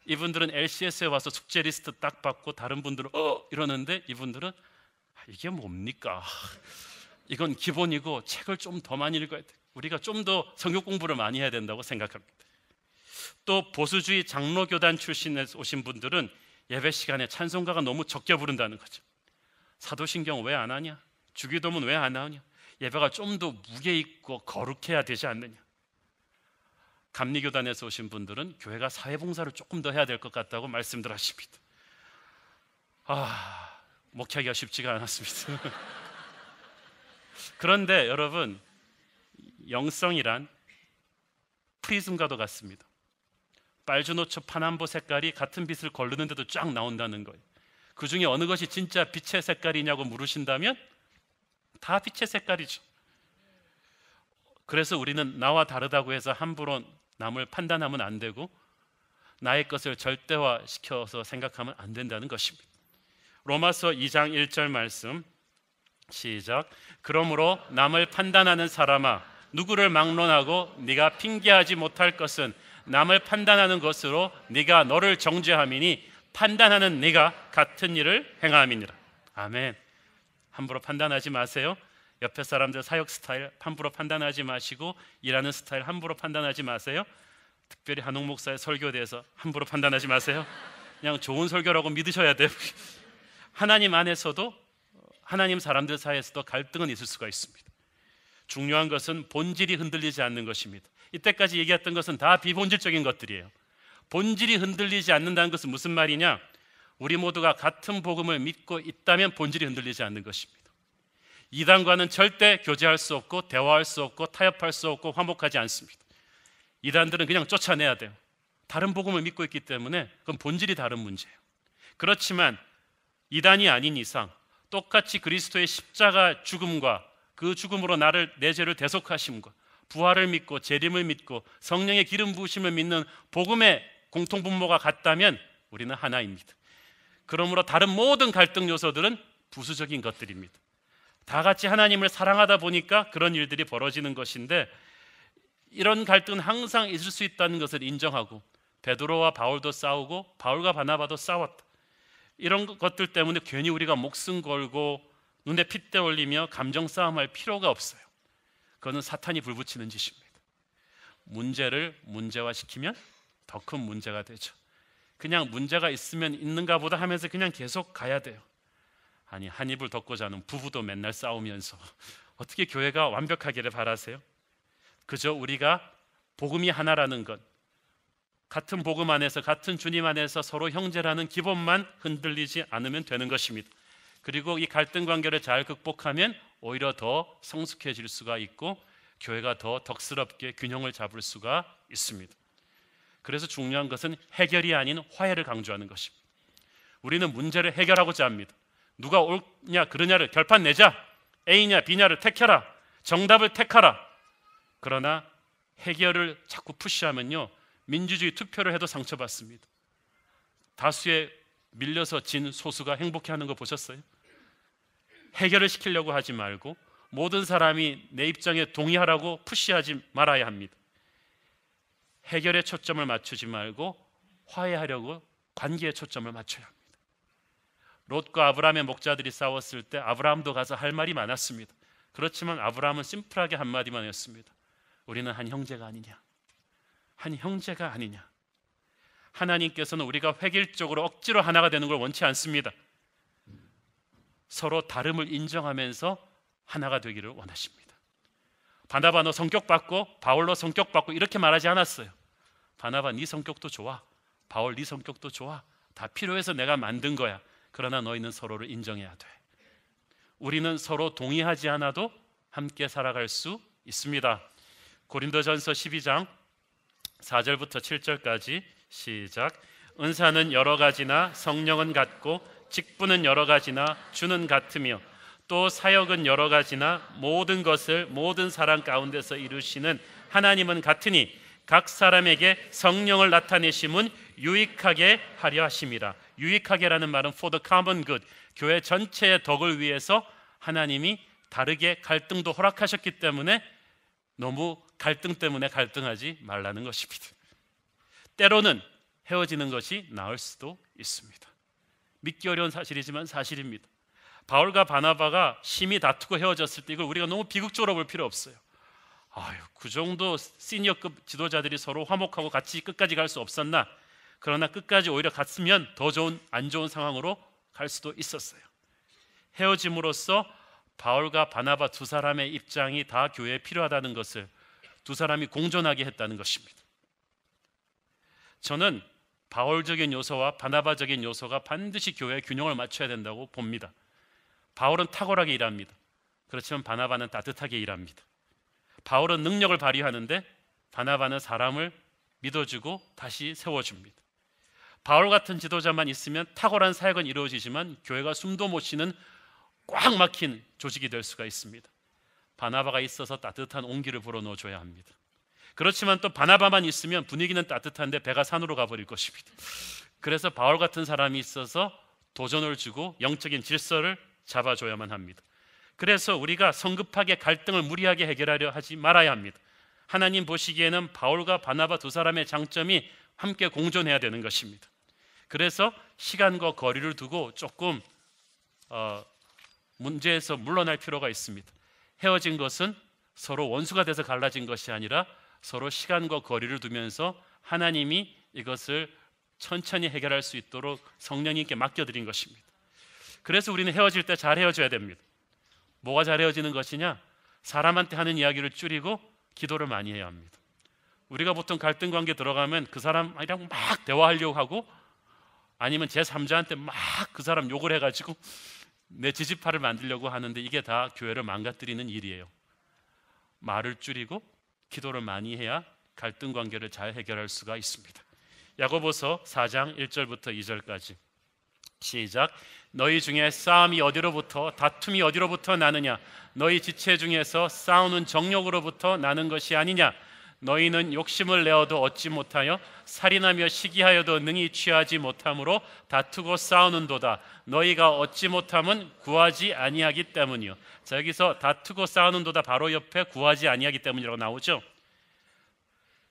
이분들은 LCS에 와서 숙제 리스트 딱 받고 다른 분들은 이러는데 이분들은 이게 뭡니까? 이건 기본이고 책을 좀 더 많이 읽어야 돼. 우리가 좀 더 성경 공부를 많이 해야 된다고 생각합니다. 또 보수주의 장로교단 출신에서 오신 분들은 예배 시간에 찬송가가 너무 적게 부른다는 거죠. 사도신경 왜 안 하냐? 주기도문 왜 안 하냐? 예배가 좀 더 무게 있고 거룩해야 되지 않느냐? 감리교단에서 오신 분들은 교회가 사회봉사를 조금 더 해야 될 것 같다고 말씀들 하십니다. 목회하기가 쉽지가 않았습니다. 그런데 여러분, 영성이란 프리즘과도 같습니다. 빨주노초 파남보 색깔이 같은 빛을 거르는데도 쫙 나온다는 거예요. 그 중에 어느 것이 진짜 빛의 색깔이냐고 물으신다면 다 빛의 색깔이죠. 그래서 우리는 나와 다르다고 해서 함부로 남을 판단하면 안 되고 나의 것을 절대화시켜서 생각하면 안 된다는 것입니다. 로마서 2장 1절 말씀 시작. 그러므로 남을 판단하는 사람아 누구를 막론하고 네가 핑계하지 못할 것은 남을 판단하는 것으로 네가 너를 정죄함이니 판단하는 네가 같은 일을 행함이니라. 아멘. 함부로 판단하지 마세요. 옆에 사람들 사역 스타일 함부로 판단하지 마시고 일하는 스타일 함부로 판단하지 마세요. 특별히 한옥 목사의 설교에 대해서 함부로 판단하지 마세요. 그냥 좋은 설교라고 믿으셔야 돼요. 하나님 안에서도 하나님 사람들 사이에서도 갈등은 있을 수가 있습니다. 중요한 것은 본질이 흔들리지 않는 것입니다. 이때까지 얘기했던 것은 다 비본질적인 것들이에요. 본질이 흔들리지 않는다는 것은 무슨 말이냐? 우리 모두가 같은 복음을 믿고 있다면 본질이 흔들리지 않는 것입니다. 이단과는 절대 교제할 수 없고 대화할 수 없고 타협할 수 없고 화목하지 않습니다. 이단들은 그냥 쫓아내야 돼요. 다른 복음을 믿고 있기 때문에 그건 본질이 다른 문제예요. 그렇지만 이단이 아닌 이상 똑같이 그리스도의 십자가 죽음과 그 죽음으로 내 죄를 대속하심과 부활을 믿고 재림을 믿고 성령의 기름 부으심을 믿는 복음의 공통분모가 같다면 우리는 하나입니다. 그러므로 다른 모든 갈등 요소들은 부수적인 것들입니다. 다 같이 하나님을 사랑하다 보니까 그런 일들이 벌어지는 것인데 이런 갈등은 항상 있을 수 있다는 것을 인정하고 베드로와 바울도 싸우고 바울과 바나바도 싸웠다. 이런 것들 때문에 괜히 우리가 목숨 걸고 눈에 핏대 올리며 감정 싸움할 필요가 없어요. 그거는 사탄이 불붙이는 짓입니다. 문제를 문제화시키면 더 큰 문제가 되죠. 그냥 문제가 있으면 있는가 보다 하면서 그냥 계속 가야 돼요. 아니 한 입을 덮고 자는 부부도 맨날 싸우면서 어떻게 교회가 완벽하기를 바라세요? 그저 우리가 복음이 하나라는 것, 같은 복음 안에서 같은 주님 안에서 서로 형제라는 기본만 흔들리지 않으면 되는 것입니다. 그리고 이 갈등 관계를 잘 극복하면 오히려 더 성숙해질 수가 있고 교회가 더 덕스럽게 균형을 잡을 수가 있습니다. 그래서 중요한 것은 해결이 아닌 화해를 강조하는 것입니다. 우리는 문제를 해결하고자 합니다. 누가 옳냐 그러냐를 결판 내자. A냐 B냐를 택해라. 정답을 택하라. 그러나 해결을 자꾸 푸시하면요, 민주주의 투표를 해도 상처받습니다. 다수에 밀려서 진 소수가 행복해하는 거 보셨어요? 해결을 시키려고 하지 말고 모든 사람이 내 입장에 동의하라고 푸시하지 말아야 합니다. 해결에 초점을 맞추지 말고 화해하려고 관계에 초점을 맞춰야 합니다. 롯과 아브라함의 목자들이 싸웠을 때 아브라함도 가서 할 말이 많았습니다. 그렇지만 아브라함은 심플하게 한마디만 했습니다. 우리는 한 형제가 아니냐, 한 형제가 아니냐. 하나님께서는 우리가 획일적으로 억지로 하나가 되는 걸 원치 않습니다. 서로 다름을 인정하면서 하나가 되기를 원하십니다. 바나바 너 성격 바꿔, 바울 너 성격 바꿔 이렇게 말하지 않았어요. 바나바 네 성격도 좋아, 바울 네 성격도 좋아, 다 필요해서 내가 만든 거야. 그러나 너희는 서로를 인정해야 돼. 우리는 서로 동의하지 않아도 함께 살아갈 수 있습니다. 고린도전서 12장 4절부터 7절까지 시작. 은사는 여러 가지나 성령은 같고 직분은 여러 가지나 주는 같으며 또 사역은 여러 가지나 모든 것을 모든 사람 가운데서 이루시는 하나님은 같으니 각 사람에게 성령을 나타내심은 유익하게 하려 하심이라. 유익하게라는 말은 for the common good, 교회 전체의 덕을 위해서 하나님이 다르게 갈등도 허락하셨기 때문에 너무 갈등 때문에 갈등하지 말라는 것입니다. 때로는 헤어지는 것이 나을 수도 있습니다. 믿기 어려운 사실이지만 사실입니다. 바울과 바나바가 심히 다투고 헤어졌을 때 이걸 우리가 너무 비극적으로 볼 필요 없어요. 그 정도 시니어급 지도자들이 서로 화목하고 같이 끝까지 갈 수 없었나? 그러나 끝까지 오히려 갔으면 더 좋은 안 좋은 상황으로 갈 수도 있었어요. 헤어짐으로써 바울과 바나바 두 사람의 입장이 다 교회에 필요하다는 것을 두 사람이 공존하게 했다는 것입니다. 저는 바울적인 요소와 바나바적인 요소가 반드시 교회의 균형을 맞춰야 된다고 봅니다. 바울은 탁월하게 일합니다. 그렇지만 바나바는 따뜻하게 일합니다. 바울은 능력을 발휘하는데 바나바는 사람을 믿어주고 다시 세워줍니다. 바울 같은 지도자만 있으면 탁월한 사역은 이루어지지만 교회가 숨도 못 쉬는 꽉 막힌 조직이 될 수가 있습니다. 바나바가 있어서 따뜻한 온기를 불어넣어줘야 합니다. 그렇지만 또 바나바만 있으면 분위기는 따뜻한데 배가 산으로 가버릴 것입니다. 그래서 바울 같은 사람이 있어서 도전을 주고 영적인 질서를 잡아줘야만 합니다. 그래서 우리가 성급하게 갈등을 무리하게 해결하려 하지 말아야 합니다. 하나님 보시기에는 바울과 바나바 두 사람의 장점이 함께 공존해야 되는 것입니다. 그래서 시간과 거리를 두고 조금 문제에서 물러날 필요가 있습니다. 헤어진 것은 서로 원수가 돼서 갈라진 것이 아니라 서로 시간과 거리를 두면서 하나님이 이것을 천천히 해결할 수 있도록 성령님께 맡겨드린 것입니다. 그래서 우리는 헤어질 때 잘 헤어져야 됩니다. 뭐가 잘 헤어지는 것이냐? 사람한테 하는 이야기를 줄이고 기도를 많이 해야 합니다. 우리가 보통 갈등 관계 들어가면 그 사람이랑 막 대화하려고 하고 아니면 제3자한테 막 그 사람 욕을 해가지고 내 지지파를 만들려고 하는데 이게 다 교회를 망가뜨리는 일이에요. 말을 줄이고 기도를 많이 해야 갈등 관계를 잘 해결할 수가 있습니다. 야고보서 4장 1절부터 2절까지 시작. 너희 중에 싸움이 어디로부터 다툼이 어디로부터 나느냐? 너희 지체 중에서 싸우는 정욕으로부터 나는 것이 아니냐? 너희는 욕심을 내어도 얻지 못하여 살인하며 시기하여도 능히 취하지 못함으로 다투고 싸우는도다. 너희가 얻지 못함은 구하지 아니하기 때문이요. 자, 여기서 다투고 싸우는도다 바로 옆에 구하지 아니하기 때문이라고 나오죠.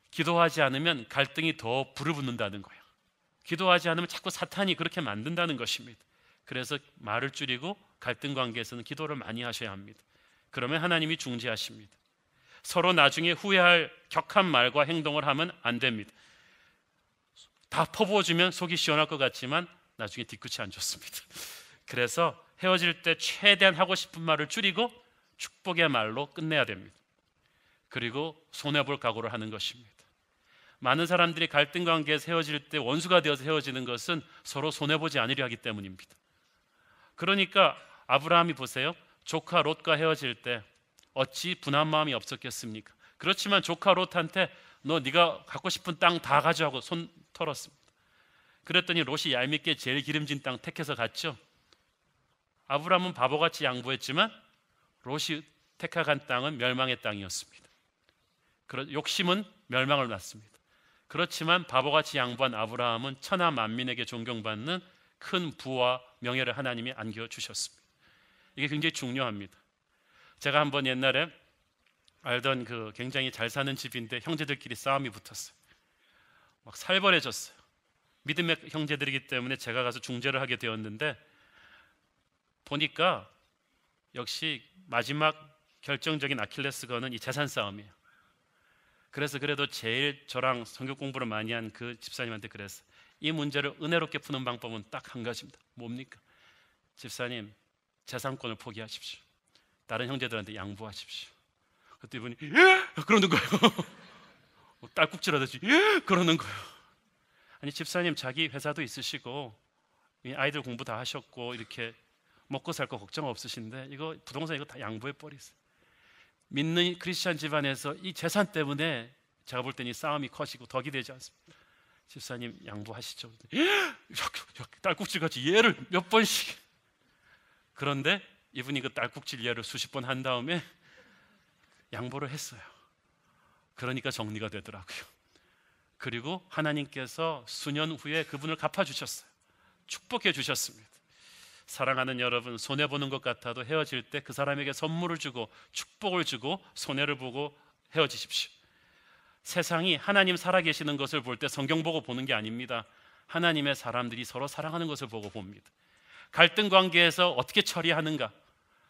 기도하지 않으면 갈등이 더 불을 붙는다는 거예요. 기도하지 않으면 자꾸 사탄이 그렇게 만든다는 것입니다. 그래서 말을 줄이고 갈등 관계에서는 기도를 많이 하셔야 합니다. 그러면 하나님이 중재하십니다. 서로 나중에 후회할 격한 말과 행동을 하면 안 됩니다. 다 퍼부어주면 속이 시원할 것 같지만 나중에 뒤끝이 안 좋습니다. 그래서 헤어질 때 최대한 하고 싶은 말을 줄이고 축복의 말로 끝내야 됩니다. 그리고 손해볼 각오를 하는 것입니다. 많은 사람들이 갈등 관계에서 헤어질 때 원수가 되어서 헤어지는 것은 서로 손해보지 않으려 하기 때문입니다. 그러니까 아브라함이 보세요. 조카 롯과 헤어질 때 어찌 분한 마음이 없었겠습니까? 그렇지만 조카 롯한테 너 네가 갖고 싶은 땅 다 가져가고 손 털었습니다. 그랬더니 롯이 얄밉게 제일 기름진 땅 택해서 갔죠. 아브라함은 바보같이 양보했지만 롯이 택한 땅은 멸망의 땅이었습니다. 욕심은 멸망을 낳습니다. 그렇지만 바보같이 양보한 아브라함은 천하 만민에게 존경받는 큰 부와 명예를 하나님이 안겨주셨습니다. 이게 굉장히 중요합니다. 제가 한번 옛날에 알던 그 굉장히 잘 사는 집인데 형제들끼리 싸움이 붙었어요. 막 살벌해졌어요. 믿음의 형제들이기 때문에 제가 가서 중재를 하게 되었는데 보니까 역시 마지막 결정적인 아킬레스건은 이 재산 싸움이에요. 그래서 그래도 제일 저랑 성경 공부를 많이 한 그 집사님한테 그랬어요. 이 문제를 은혜롭게 푸는 방법은 딱 한 가지입니다. 뭡니까? 집사님, 재산권을 포기하십시오. 다른 형제들한테 양보하십시오. 그때 이분이 그러는 거예요. 딸꾹질하듯이 그러는 거예요. 아니 집사님, 자기 회사도 있으시고 아이들 공부 다 하셨고 이렇게 먹고 살 거 걱정 없으신데 이거 부동산 이거 다 양보해 버리세요. 믿는 크리스찬 집안에서 이 재산 때문에 제가 볼 때는 이 싸움이 커지고 덕이 되지 않습니다. 집사님 양보하시죠. 딸꾹질같이 예를 몇 번씩. 그런데 이분이 그 딸꾹질 예를 수십 번 한 다음에 양보를 했어요. 그러니까 정리가 되더라고요. 그리고 하나님께서 수년 후에 그분을 갚아주셨어요. 축복해 주셨습니다. 사랑하는 여러분, 손해보는 것 같아도 헤어질 때 그 사람에게 선물을 주고 축복을 주고 손해를 보고 헤어지십시오. 세상이 하나님 살아계시는 것을 볼 때 성경 보고 보는 게 아닙니다. 하나님의 사람들이 서로 사랑하는 것을 보고 봅니다. 갈등 관계에서 어떻게 처리하는가,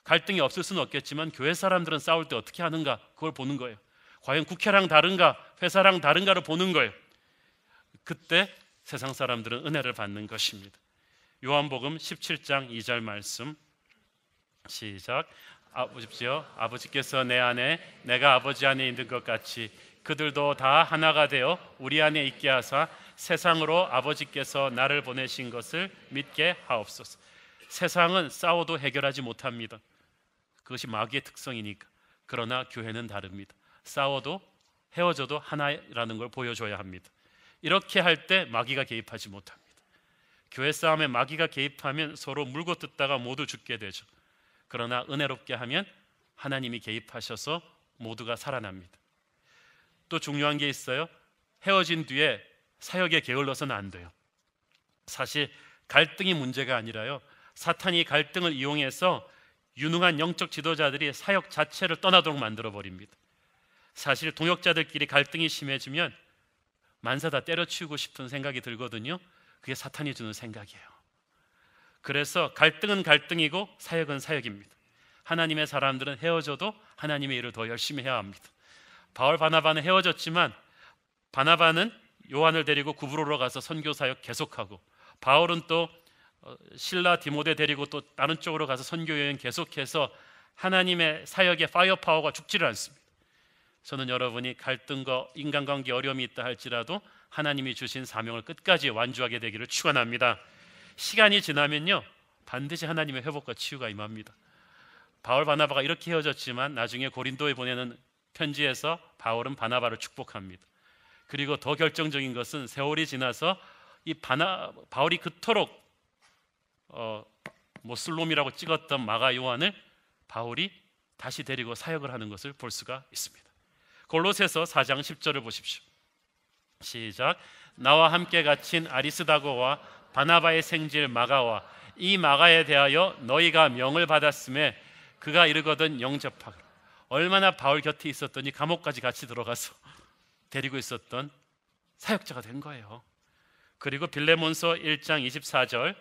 갈등이 없을 수는 없겠지만 교회 사람들은 싸울 때 어떻게 하는가, 그걸 보는 거예요. 과연 국회랑 다른가, 회사랑 다른가를 보는 거예요. 그때 세상 사람들은 은혜를 받는 것입니다. 요한복음 17장 2절 말씀 시작. 보십시오. 아버지께서 내 안에 내가 아버지 안에 있는 것 같이 그들도 다 하나가 되어 우리 안에 있게 하사 세상으로 아버지께서 나를 보내신 것을 믿게 하옵소서. 세상은 싸워도 해결하지 못합니다. 그것이 마귀의 특성이니까. 그러나 교회는 다릅니다. 싸워도 헤어져도 하나라는 걸 보여줘야 합니다. 이렇게 할 때 마귀가 개입하지 못합니다. 교회 싸움에 마귀가 개입하면 서로 물고 뜯다가 모두 죽게 되죠. 그러나 은혜롭게 하면 하나님이 개입하셔서 모두가 살아납니다. 또 중요한 게 있어요. 헤어진 뒤에 사역에 게을러서는 안 돼요. 사실 갈등이 문제가 아니라요, 사탄이 갈등을 이용해서 유능한 영적 지도자들이 사역 자체를 떠나도록 만들어 버립니다. 사실 동역자들끼리 갈등이 심해지면 만사 다 때려치우고 싶은 생각이 들거든요. 그게 사탄이 주는 생각이에요. 그래서 갈등은 갈등이고 사역은 사역입니다. 하나님의 사람들은 헤어져도 하나님의 일을 더 열심히 해야 합니다. 바울 바나바는 헤어졌지만 바나바는 요한을 데리고 구브로로 가서 선교 사역 계속하고, 바울은 또 실라 디모데 데리고 또 다른 쪽으로 가서 선교 여행 계속해서 하나님의 사역의 파이어 파워가 죽지를 않습니다. 저는 여러분이 갈등과 인간관계 어려움이 있다 할지라도 하나님이 주신 사명을 끝까지 완주하게 되기를 축원합니다. 시간이 지나면요, 반드시 하나님의 회복과 치유가 임합니다. 바울 바나바가 이렇게 헤어졌지만 나중에 고린도에 보내는 편지에서 바울은 바나바를 축복합니다. 그리고 더 결정적인 것은 세월이 지나서 이 바울이 그토록 모슬롬이라고 찍었던 마가 요한을 바울이 다시 데리고 사역을 하는 것을 볼 수가 있습니다. 골로새서 4장 10절을 보십시오. 시작. 나와 함께 갇힌 아리스다고와 바나바의 생질 마가와 이 마가에 대하여 너희가 명을 받았음에 그가 이르거든 영접하라. 얼마나 바울 곁에 있었더니 감옥까지 같이 들어가서 데리고 있었던 사역자가 된 거예요. 그리고 빌레몬서 1장 24절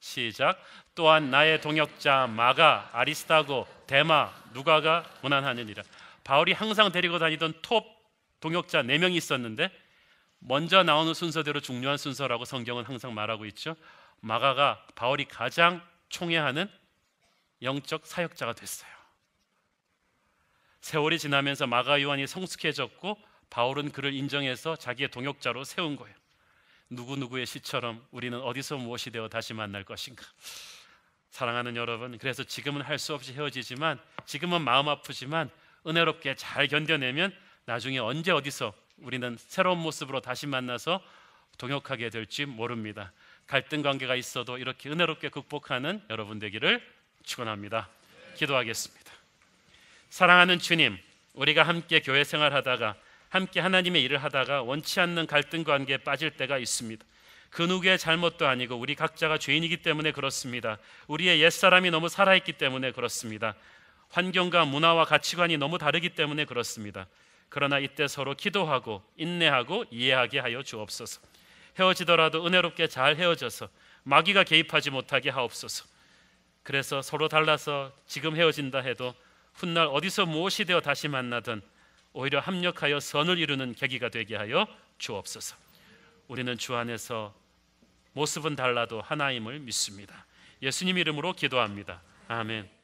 시작. 또한 나의 동역자 마가, 아리스다고, 데마, 누가가 고난하느니라. 바울이 항상 데리고 다니던 톱 동역자 4명이 있었는데 먼저 나오는 순서대로 중요한 순서라고 성경은 항상 말하고 있죠. 마가가 바울이 가장 총애하는 영적 사역자가 됐어요. 세월이 지나면서 마가 요한이 성숙해졌고 바울은 그를 인정해서 자기의 동역자로 세운 거예요. 누구누구의 시처럼 우리는 어디서 무엇이 되어 다시 만날 것인가. 사랑하는 여러분, 그래서 지금은 할 수 없이 헤어지지만, 지금은 마음 아프지만 은혜롭게 잘 견뎌내면 나중에 언제 어디서 우리는 새로운 모습으로 다시 만나서 동역하게 될지 모릅니다. 갈등 관계가 있어도 이렇게 은혜롭게 극복하는 여러분 되기를 축원합니다. 기도하겠습니다. 사랑하는 주님, 우리가 함께 교회 생활하다가 함께 하나님의 일을 하다가 원치 않는 갈등 관계에 빠질 때가 있습니다. 그 누구의 잘못도 아니고 우리 각자가 죄인이기 때문에 그렇습니다. 우리의 옛사람이 너무 살아있기 때문에 그렇습니다. 환경과 문화와 가치관이 너무 다르기 때문에 그렇습니다. 그러나 이때 서로 기도하고 인내하고 이해하게 하여 주옵소서. 헤어지더라도 은혜롭게 잘 헤어져서 마귀가 개입하지 못하게 하옵소서. 그래서 서로 달라서 지금 헤어진다 해도 훗날 어디서 무엇이 되어 다시 만나든 오히려 합력하여 선을 이루는 계기가 되게 하여 주옵소서. 우리는 주 안에서 모습은 달라도 하나임을 믿습니다. 예수님 이름으로 기도합니다. 아멘.